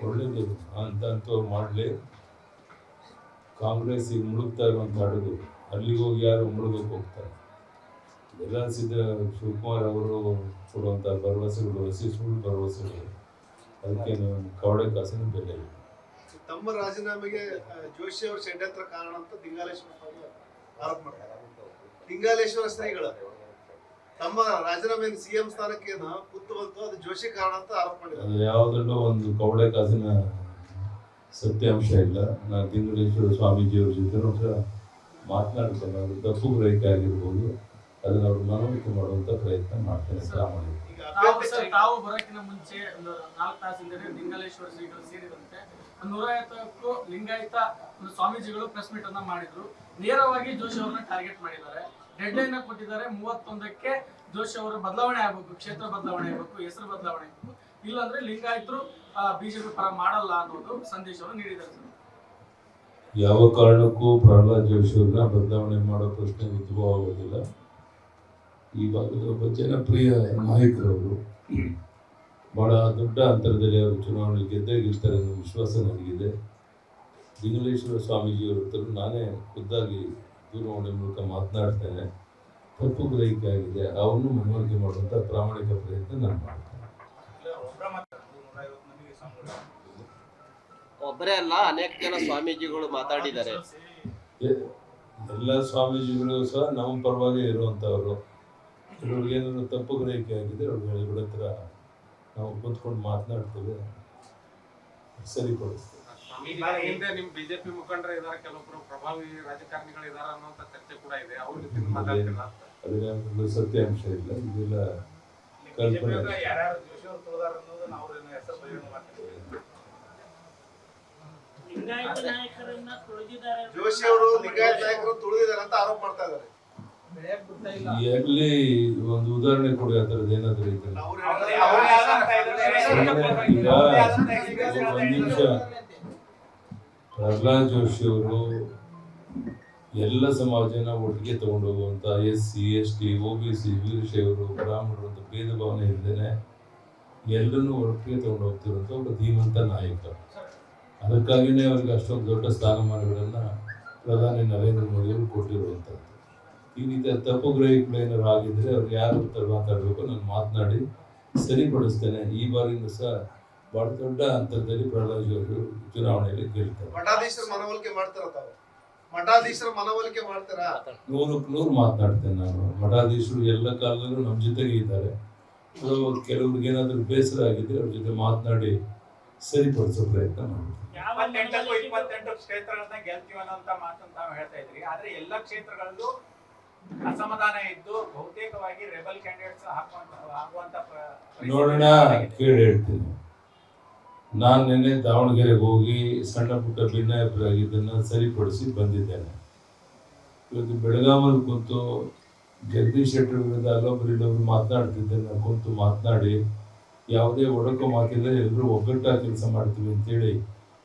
ಒಳ್ಳೇದು ಅಂತವ್ರು ಮಾಡಲಿ. ಕಾಂಗ್ರೆಸ್ ಈಗ ಮುಳುಗ್ತಾ ಇರುವಂಥ ಹಡಗು, ಅಲ್ಲಿಗೆ ಹೋಗಿ ಯಾರು ಮುಳುಗಕ್ಕೆ ಹೋಗ್ತಾರೆ? ಎಲ್ಲ ಶಿವಕುಮಾರ್ ಅವರು ಕೊಡುವಂಥ ಭರವಸೆಗಳು ಹಸಿ ಸುಳ್ಳು ಭರವಸೆಗಳು, ಅದಕ್ಕೆ ಕವಡೆ ಕಾಸಿನ ಬೆಲೆ ಇಲ್ಲ. ತಮ್ಮ ರಾಜೀನಾಮೆಗೆ ಜೋಶಿ ಅವರು ಷಡ್ಯಂತ್ರ ಕಾರಣ ಅಂತ ಲಿಂಗಾಲೇಶ್ವರ ಸ್ವಾಮಿ ಆರೋಪ ಮಾಡ್ತಾರೆ. ಲಿಂಗಾಲೇಶ್ವರ ಶ್ರೀಗಳು ತಮ್ಮ ರಾಜೀನಾಮೆ ಸಿಎಂ ಸ್ಥಾನಕ್ಕೆ ಕುತ್ತು ಬಂತು, ಅದು ಜೋಶಿ ಕಾರಣ ಅಂತ ಆರೋಪ ಮಾಡಿದ್ದಾರೆ. ಅದು ಯಾವುದರಲ್ಲೂ ಒಂದು ಕವಡೆ ಕಾಸಿನ ಸತ್ಯಾಂಶ ಇಲ್ಲ. ನಾನು ಲಿಂಗೇಶ್ವರ ಸ್ವಾಮೀಜಿಯವ್ರ ಜೊತೆ ಮಾತನಾಡ್ತೇನೆ. ಅವರು ತಪ್ಪು ಗ್ರಹಿಕೆ ಆಗಿರ್ಬೋದು, ಅದನ್ನ ಅವ್ರು ಮನವರಿಕೆ ಮಾಡುವಂತ ಪ್ರಯತ್ನ ಮಾಡ್ತೇನೆ. ತಾವು ಬರೋಕ್ಕಿಂತ ಮುಂಚೆ ಒಂದು 4 ತಾಸಿಂದ ಲಿಂಗಾಲೇಶ್ವರ ಶ್ರೀಗಳು ಸೇರಿದಂತೆ 150ಕ್ಕೂ ಲಿಂಗಾಯತ ಸ್ವಾಮೀಜಿಗಳು ಪ್ರೆಸ್ ಮೀಟ್ ಅನ್ನ ಮಾಡಿದ್ರು. ನೇರವಾಗಿ ಜೋಶಿ ಅವರನ್ನ ಟಾರ್ಗೆಟ್ ಮಾಡಿದ್ದಾರೆ. ಡೆಡ್ ಲೈನ್ ಕೊಟ್ಟಿದ್ದಾರೆ. 31ಕ್ಕೆ ಜೋಶಿ ಅವರು ಬದಲಾವಣೆ ಆಗಬೇಕು, ಕ್ಷೇತ್ರ ಬದಲಾವಣೆ ಆಗಬೇಕು, ಹೆಸರು ಬದಲಾವಣೆ ಆಗಬೇಕು, ಇಲ್ಲಾಂದ್ರೆ ಲಿಂಗಾಯತರು ಬಿಜೆಪಿ ಪರ ಮಾಡಲ್ಲ ಅನ್ನೋದು ಸಂದೇಶವನ್ನು ನೀಡಿದ್ದಾರೆ. ಯಾವ ಕಾರಣಕ್ಕೂ ಪ್ರಹ್ಲಾದ್ ಜೋಶಿ ಅವ್ರನ್ನ ಬದಲಾವಣೆ ಮಾಡೋ ಪ್ರಶ್ನೆ ಉದ್ಭವ ಆಗೋದಿಲ್ಲ. ಈ ಭಾಗದ ಒಬ್ಬ ಜನಪ್ರಿಯ ನಾಯಕರವರು, ಬಹಳ ದೊಡ್ಡ ಅಂತರದಲ್ಲಿ ಅವರು ಚುನಾವಣೆ ಗೆದ್ದೇ ಗೆಲ್ತಾರೆ ಅನ್ನೋ ವಿಶ್ವಾಸ ನನಗಿದೆ. ಲಿಂಗೇಶ್ವರ ಸ್ವಾಮೀಜಿಯವರ ಹತ್ರ ನಾನೇ ಖುದ್ದಾಗಿ ದೂರವಾಣಿ ಮೂಲಕ ಮಾತನಾಡ್ತೇನೆ. ತಪ್ಪು ಗ್ರಹಿಕೆ ಆಗಿದೆ, ಅವನು ಮನವರಿಕೆ ಮಾಡುವಂಥ ಪ್ರಾಮಾಣಿಕ ಪ್ರಯತ್ನ ನಾನು ಮಾಡ್ತೇನೆ. ಒಬ್ಬರೇ ಅಲ್ಲ, ಅನೇಕ ಜನ ಸ್ವಾಮೀಜಿಗಳು ಮಾತಾಡಿದ್ದಾರೆ. ಎಲ್ಲ ಸ್ವಾಮೀಜಿಗಳು ಸಹ ನಮ್ಮ ಪರವಾಗಿ ಇರುವಂಥವ್ರು. ಕೆಲವ್ರಿಗೆ ಏನಾದ್ರು ತಪ್ಪು ಗ್ರಹಿಕೆ ಆಗಿದೆ, ಅವ್ರ ಹತ್ರ ನಾವು ಕುಂತ್ಕೊಂಡು ಮಾತನಾಡ್ತೇವೆ, ಸರಿಪಡಿಸ್ತೇವೆ. ಹಿಂದೆ ನಿಮ್ ಬಿಜೆಪಿ ಮುಖಂಡರು ಇದಾರೆ, ಕೆಲವೊಬ್ರು ಪ್ರಭಾವಿ ರಾಜಕಾರಣಿಗಳು ಇದಾರೆ ಅನ್ನುವಂತ ಚರ್ಚೆ ಕೂಡ ಇದೆ. ಅದೇನಾದ್ರು ಸತ್ಯಾಂಶ ಇಲ್ಲ, ಇದೆಲ್ಲ ಕಲ್ಪನೆ. ಜೋಶಿ ಅವರು ಲಿಂಗಾಯತ ನಾಯಕರು ತುಳಿದಿದ್ದಾರೆ ಅಂತ ಆರೋಪ ಮಾಡ್ತಾ ಇದ್ದಾರೆ. ಎಲ್ಲಿ ಒಂದು ಉದಾಹರಣೆ ಕೊಡಿ, ಆ ಥರದ್ದು ಏನಾದ್ರು ಇದ್ರೆ. ಒಂದು ನಿಮಿಷ. ಪ್ರಹ್ಲಾದ್ ಜೋಶಿ ಅವರು ಎಲ್ಲ ಸಮಾಜನ ಒಟ್ಟಿಗೆ ತಗೊಂಡು ಹೋಗುವಂಥ SC ST OBC ವೀರಶೈವರು ಬ್ರಾಹ್ಮಣರು ಅಂತ ಭೇದ ಭಾವನೆ ಇಲ್ಲದೇನೆ ಎಲ್ಲರನ್ನೂ ಒಟ್ಟಿಗೆ ತಗೊಂಡು ಹೋಗ್ತಿರುವಂಥ ಒಬ್ಬ ಧೀಮಂತ ನಾಯಕ. ಅದಕ್ಕಾಗಿಯೇ ಅವರಿಗೆ ಅಷ್ಟೊಂದು ದೊಡ್ಡ ಸ್ಥಾನಮಾನಗಳನ್ನು ಪ್ರಧಾನಿ ನರೇಂದ್ರ ಮೋದಿ ಅವರು ಕೊಟ್ಟಿರುವಂಥದ್ದು. ಈ ರೀತಿಯ ತಪ್ಪು ಗ್ರಹಿಕೆಗಳೇನಾದ್ರು ಆಗಿದ್ರೆ ಅವ್ರು ಯಾರು ಮಾತಾಡಬೇಕು, ನಾನು ಮಾತನಾಡಿ ಸರಿಪಡಿಸ್ತೇನೆ. ಈ ಬಾರಿನೂ ಸಹ ಬಹಳ ದೊಡ್ಡ ಅಂತರದಲ್ಲಿ ಪ್ರಹ್ಲಾದ್ ಜೋಶಿ ಚುನಾವಣೆಯಲ್ಲಿ ಗೆಲ್ತಾರೆ. ಮಠಾಧೀಶರ ಮನವೊಲಿಕೆ ಮಾಡ್ತಾರ ತಾವು? ಮಠಾಧೀಶರ ಮನವೊಲಿಕೆ ಮಾಡ್ತಾರಾ? 100ಕ್ಕೆ 100 ಮಾತನಾಡ್ತೇನೆ ನಾನು. ಮಠಾಧೀಶರು ಎಲ್ಲ ಕಾಲದಲ್ಲೂ ನಮ್ಮ ಜೊತೆಗೆ ಇದ್ದಾರೆ. ಕೆಲವ್ರಿಗೆ ಏನಾದರೂ ಬೇಸರ ಆಗಿದ್ರೆ ಅವ್ರ ಜೊತೆ ಮಾತನಾಡಿ ಸರಿಪಡಿಸೋ ಪ್ರಯತ್ನ ಮಾಡ್ತೀವಿ. 28 ಕ್ಷೇತ್ರಗಳನ್ನ ಗೆಲ್ತೀವಿ ಅನ್ನೋಂತ ಮಾತನ್ನು ತಾವು ಹೇಳ್ತಾ ಇದ್ರಿ. ಆದ್ರೆ ಎಲ್ಲ ಕ್ಷೇತ್ರಗಳಲ್ಲೂ ಅಸಮಾಧಾನ ಇದ್ದು ಬಹುತೇಕವಾಗಿ ರೆಬಲ್ ಕ್ಯಾಂಡಿಡೇಟ್ಸ್ ಆಗುವಂತ ನೋಡೋಣ, ಕೇಳಿ ಹೇಳ್ತೀನಿ. ನಾನು ನಿನ್ನೆ ದಾವಣಗೆರೆಗೆ ಹೋಗಿ ಸಣ್ಣ ಪುಟ್ಟ ಭಿನ್ನಾಭಿಪ್ರಾಯದನ್ನು ಸರಿಪಡಿಸಿ ಬಂದಿದ್ದೇನೆ. ಇವತ್ತು ಬೆಳಗಾಮಲ್ಲಿ ಕುಂತು ಜಗದೀಶ್ ಶೆಟ್ಟರ್ ವಿರುದ್ಧ ಅಲ್ಲೊಬ್ಬರಿಲ್ಲೊಬ್ರು ಮಾತನಾಡ್ತಿದ್ದೇನೆ. ಕುಂತು ಮಾತನಾಡಿ ಯಾವುದೇ ಒಡಕು ಮಾತಿಲ್ಲ, ಎಲ್ಲರೂ ಒಗ್ಗಟ್ಟಾಗಿ ಕೆಲಸ ಮಾಡ್ತೀವಿ ಅಂತೇಳಿ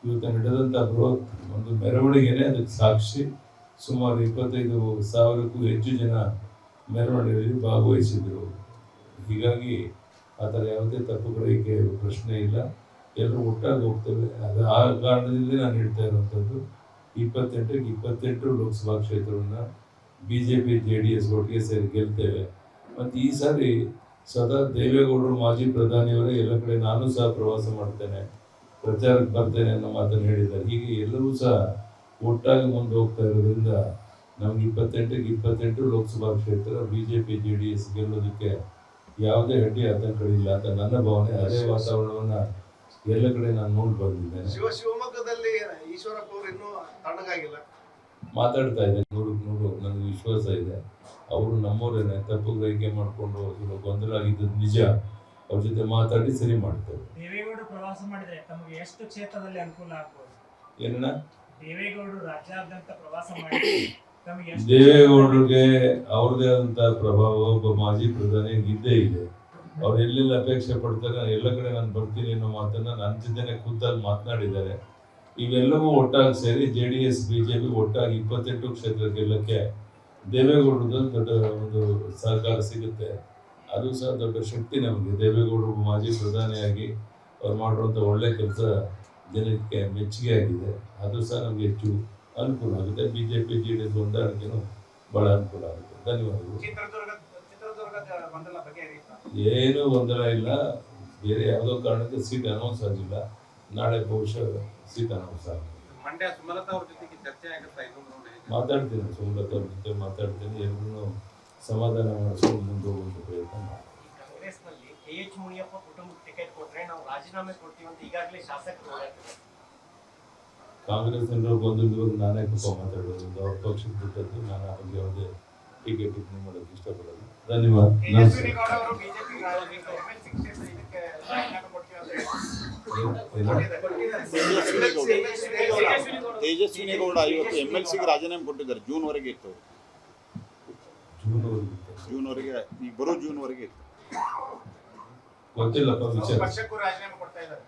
ಇವತ್ತು ನಡೆದಂಥ ಬೃಹತ್ ಒಂದು ಮೆರವಣಿಗೆನೇ ಅದಕ್ಕೆ ಸಾಕ್ಷಿ. ಸುಮಾರು 25,000ಕ್ಕೂ ಹೆಚ್ಚು ಜನ ಮೆರವಣಿಗೆಯಲ್ಲಿ ಭಾಗವಹಿಸಿದರು. ಹೀಗಾಗಿ ಆ ಥರ ಯಾವುದೇ ತಪ್ಪು ಗ್ರಹಿಕೆ ಪ್ರಶ್ನೆ ಇಲ್ಲ, ಎಲ್ಲರೂ ಒಟ್ಟಾಗಿ ಹೋಗ್ತೇವೆ. ಅದು ಆ ಕಾರಣದಿಂದ ನಾನು ಹೇಳ್ತಾ ಇರುವಂಥದ್ದು 28ಕ್ಕೆ 28 ಲೋಕಸಭಾ ಕ್ಷೇತ್ರವನ್ನು BJP JDS ಒಟ್ಟಿಗೆ ಸೇರಿ ಗೆಲ್ತೇವೆ. ಮತ್ತು ಈ ಸಾರಿ ಸದಾ ದೇವೇಗೌಡರು ಮಾಜಿ ಪ್ರಧಾನಿಯವರೇ ಎಲ್ಲ ಕಡೆ ನಾನು ಸಹ ಪ್ರವಾಸ ಮಾಡ್ತೇನೆ, ಪ್ರಚಾರಕ್ಕೆ ಬರ್ತೇನೆ ಅನ್ನೋ ಮಾತನ್ನು ಹೇಳಿದ್ದಾರೆ. ಹೀಗೆ ಎಲ್ಲರೂ ಸಹ ಒಟ್ಟಾಗಿ ಮುಂದೆ ಹೋಗ್ತಾ ಇರೋದ್ರಿಂದ ನಮ್ಗೆ 28ಕ್ಕೆ 28 ಲೋಕಸಭಾ ಕ್ಷೇತ್ರ BJP JDS ಗೆಲ್ಲೋದಕ್ಕೆ ಯಾವುದೇ ಅಡ್ಡಿ ಆತಂಕಗಳಿಲ್ಲ ಅಂತ ನನ್ನ ಭಾವನೆ. ಅದೇ ವಾತಾವರಣವನ್ನು ಎಲ್ಲ ಕಡೆ ನಾನು ನೋಡಿ ಬಂದಿದ್ದೇನೆ. ಶಿವಮೊಗ್ಗದಲ್ಲಿ ಈಶ್ವರಪ್ಪ ಅವರು ಇನ್ನೂ ತಣ್ಣಗಾಗಿಲ್ಲ, ಮಾತಾಡ್ತಾ ಇದ್ದೇನೆ. 100ಕ್ಕೆ 100 ನನಗೆ ವಿಶ್ವಾಸ ಇದೆ. ಅವರು ನಮ್ಮವರೇನೆ. ತಪ್ಪು ಗ್ರಹಿಕೆ ಮಾಡಿಕೊಂಡು ಗೊಂದಲ ಆಗಿದ್ದು ನಿಜ. ಅವ್ರ ಜೊತೆ ಮಾತಾಡಿ ಸರಿ ಮಾಡ್ತೇವೆ. ದೇವೇಗೌಡರು ಪ್ರವಾಸ ಮಾಡಿದ್ರೆ ತಮಗೆ ಎಷ್ಟು ಕ್ಷೇತ್ರದಲ್ಲಿ ಅನುಕೂಲ ಆಗ್ಬೋದು? ಏನನ್ನ ದೇವೇಗೌಡರು ರಾಜ್ಯಾದ್ಯಂತ ಪ್ರವಾಸ ಮಾಡಿದ್ರೆ ದೇವೇಗೌಡರಿಗೆ ಅವ್ರದೇ ಆದಂಥ ಪ್ರಭಾವ ಒಬ್ಬ ಮಾಜಿ ಪ್ರಧಾನಿ ಇದ್ದೇ ಇದೆ. ಅವ್ರು ಎಲ್ಲೆಲ್ಲ ಅಪೇಕ್ಷೆ ಪಡ್ತಾರೆ ಎಲ್ಲ ಕಡೆ ನಾನು ಬರ್ತೀನಿ ಅನ್ನೋ ಮಾತನ್ನ ನನ್ನ ಜೊತೆನೆ ಖುದ್ದಾಗಿ ಮಾತನಾಡಿದ್ದಾರೆ. ಇವೆಲ್ಲವೂ ಒಟ್ಟಾಗಿ ಸೇರಿ JDS BJP ಒಟ್ಟಾಗಿ 28 ಕ್ಷೇತ್ರ ಗೆಲ್ಲಕ್ಕೆ ದೇವೇಗೌಡರದ ದೊಡ್ಡ ಒಂದು ಸಹಕಾರ ಸಿಗುತ್ತೆ. ಅದು ಸಹ ದೊಡ್ಡ ಶಕ್ತಿ ನಮಗೆ. ದೇವೇಗೌಡರು ಮಾಜಿ ಪ್ರಧಾನಿಯಾಗಿ ಅವ್ರು ಮಾಡಿರುವಂಥ ಒಳ್ಳೆ ಕೆಲಸ ಜನಕ್ಕೆ ಮೆಚ್ಚುಗೆ ಆಗಿದೆ. ಅದು ಸಹ ನಮಗೆ ಹೆಚ್ಚು ಅನುಕೂಲ ಆಗುತ್ತೆ. BJP JDS ಹೊಂದಾಣಿಕೆನೂ ಭಾಳ ಅನುಕೂಲ ಆಗುತ್ತೆ. ಧನ್ಯವಾದಗಳು. ಚಿತ್ರದುರ್ಗದ ಗೊಂದಲ ಬಗೆಹರಿಯುತ್ತಾ? ಏನೂ ಗೊಂದಲ ಇಲ್ಲ. ಬೇರೆ ಯಾವುದೋ ಕಾರಣಕ್ಕೆ ಸೀಟ್ ಅನೌನ್ಸ್ ಆಗಿಲ್ಲ. ನಾಳೆ ಬಹುಶಃ ಸೀಟ್ ಅನೌನ್ಸ್ ಆಗುತ್ತೆ. ಮಂಡ್ಯ ಸುಮಲತಾ ಅವ್ರ ಜೊತೆಗೆ ಚರ್ಚೆ ಆಗುತ್ತಾ? ಮಾತಾಡ್ತೀನಿ, ಸುಮಲತಾ ಅವ್ರ ಜೊತೆ ಮಾತಾಡ್ತೀನಿ. ಎಲ್ಲರೂ ಸಮಾಧಾನ ಮಾಡಿಸ್ಕೊಂಡು ಮುಂದೆ ಹೋಗುವಂಥ ಪ್ರಯತ್ನ ಮಾಡ್ತೀನಿ. ಕಾಂಗ್ರೆಸ್ನಲ್ಲಿ KH ಮುನಿಯಪ್ಪ ಕುಟುಂಬಕ್ಕೆ ಟಿಕೆಟ್ ಕೊಟ್ರೆ ನಾವು ರಾಜೀನಾಮೆ ಕೊಡ್ತೀವಿ ಅಂತ ಈಗಾಗಲೇ ಶಾಸಕರು ಹೇಳ್ತಿದ್ದಾರೆ. ಕಾಂಗ್ರೆಸ್ನವರು ಗೊಂದಲದವರು ನಾನೇ ಮಾತಾಡೋದು. ಅವ್ರ ಪಕ್ಷಕ್ಕೆ ಬಿಟ್ಟದ್ದು. ನಾನು ಅವ್ರಿಗೆ ಯಾವುದೇ ಟಿಕೆಟ್ ಟಿಪ್ಪಣಿ ಮಾಡೋಕ್ಕೆ ಇಷ್ಟಪಡೋದು. ಧನ್ಯವಾದ. ತೇಜಸ್ವಿನಿ ಗೌಡ ಅವರು ಬಿಜೆಪಿ MLC ಕ್ಷೇತ್ರ ಇದಕ್ಕೆ ರಾಜೀನಾಮೆ ಕೊಡ್ತೀವಿ ಅಂತ ತೇಜಸ್ವಿನಿ ಗೌಡ ಇವತ್ತು MLCಗೆ ರಾಜೀನಾಮೆ ಕೊಟ್ಟಿದ್ದಾರೆ. ಜೂನ್ವರೆಗೆ ಇತ್ತು. ಜೂನ್ವರೆಗೆ ಈಗ ಬರೋ ಜೂನ್ವರೆಗೆ ಇತ್ತು. ಗೊತ್ತಿಲ್ಲಪ್ಪ ವಿಚಾರ. ಪಕ್ಷಕ್ಕೂ ರಾಜೀನಾಮೆ ಕೊಡ್ತಾ ಇದ್ದಾರೆ.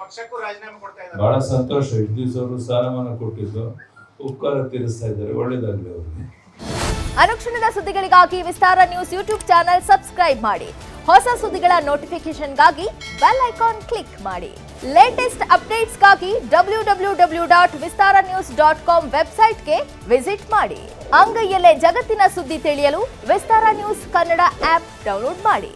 ಪಕ್ಷಕ್ಕೂ ರಾಜೀನಾಮೆ ಕೊಡ್ತಾ ಇದ್ದಾರೆ. ಬಹಳ ಸಂತೋಷ. ಇಷ್ಟು ದಿವಸ ಅವರು ಸ್ಥಾನಮಾನ ಕೊಟ್ಟಿದ್ದು ಉಪಕಾರ ತೀರಿಸ್ತಾ ಇದ್ದಾರೆ. ಒಳ್ಳೇದಾಗಲಿ ಅವರಿಗೆ. ಅನುಕ್ಷಣದ ಸುದ್ದಿಗಳಿಗಾಗಿ ವಿಸ್ತಾರ ನ್ಯೂಸ್ ಯೂಟ್ಯೂಬ್ ಚಾನೆಲ್ ಸಬ್ಸ್ಕ್ರೈಬ್ ಮಾಡಿ. ಹೊಸ ಸುದ್ದಿಗಳ ನೋಟಿಫಿಕೇಶನ್ಗಾಗಿ ಬೆಲ್ ಐಕಾನ್ ಕ್ಲಿಕ್ ಮಾಡಿ. ಲೇಟೆಸ್ಟ್ ಅಪ್ಡೇಟ್ಸ್ಗಾಗಿ www.vistaranews.com ವೆಬ್ಸೈಟ್ಗೆ ವಿಸಿಟ್ ಮಾಡಿ. ಅಂಗೈಯಲ್ಲೇ ಜಗತ್ತಿನ ಸುದ್ದಿ ತಿಳಿಯಲು ವಿಸ್ತಾರ ನ್ಯೂಸ್ ಕನ್ನಡ ಆಪ್ ಡೌನ್ಲೋಡ್ ಮಾಡಿ.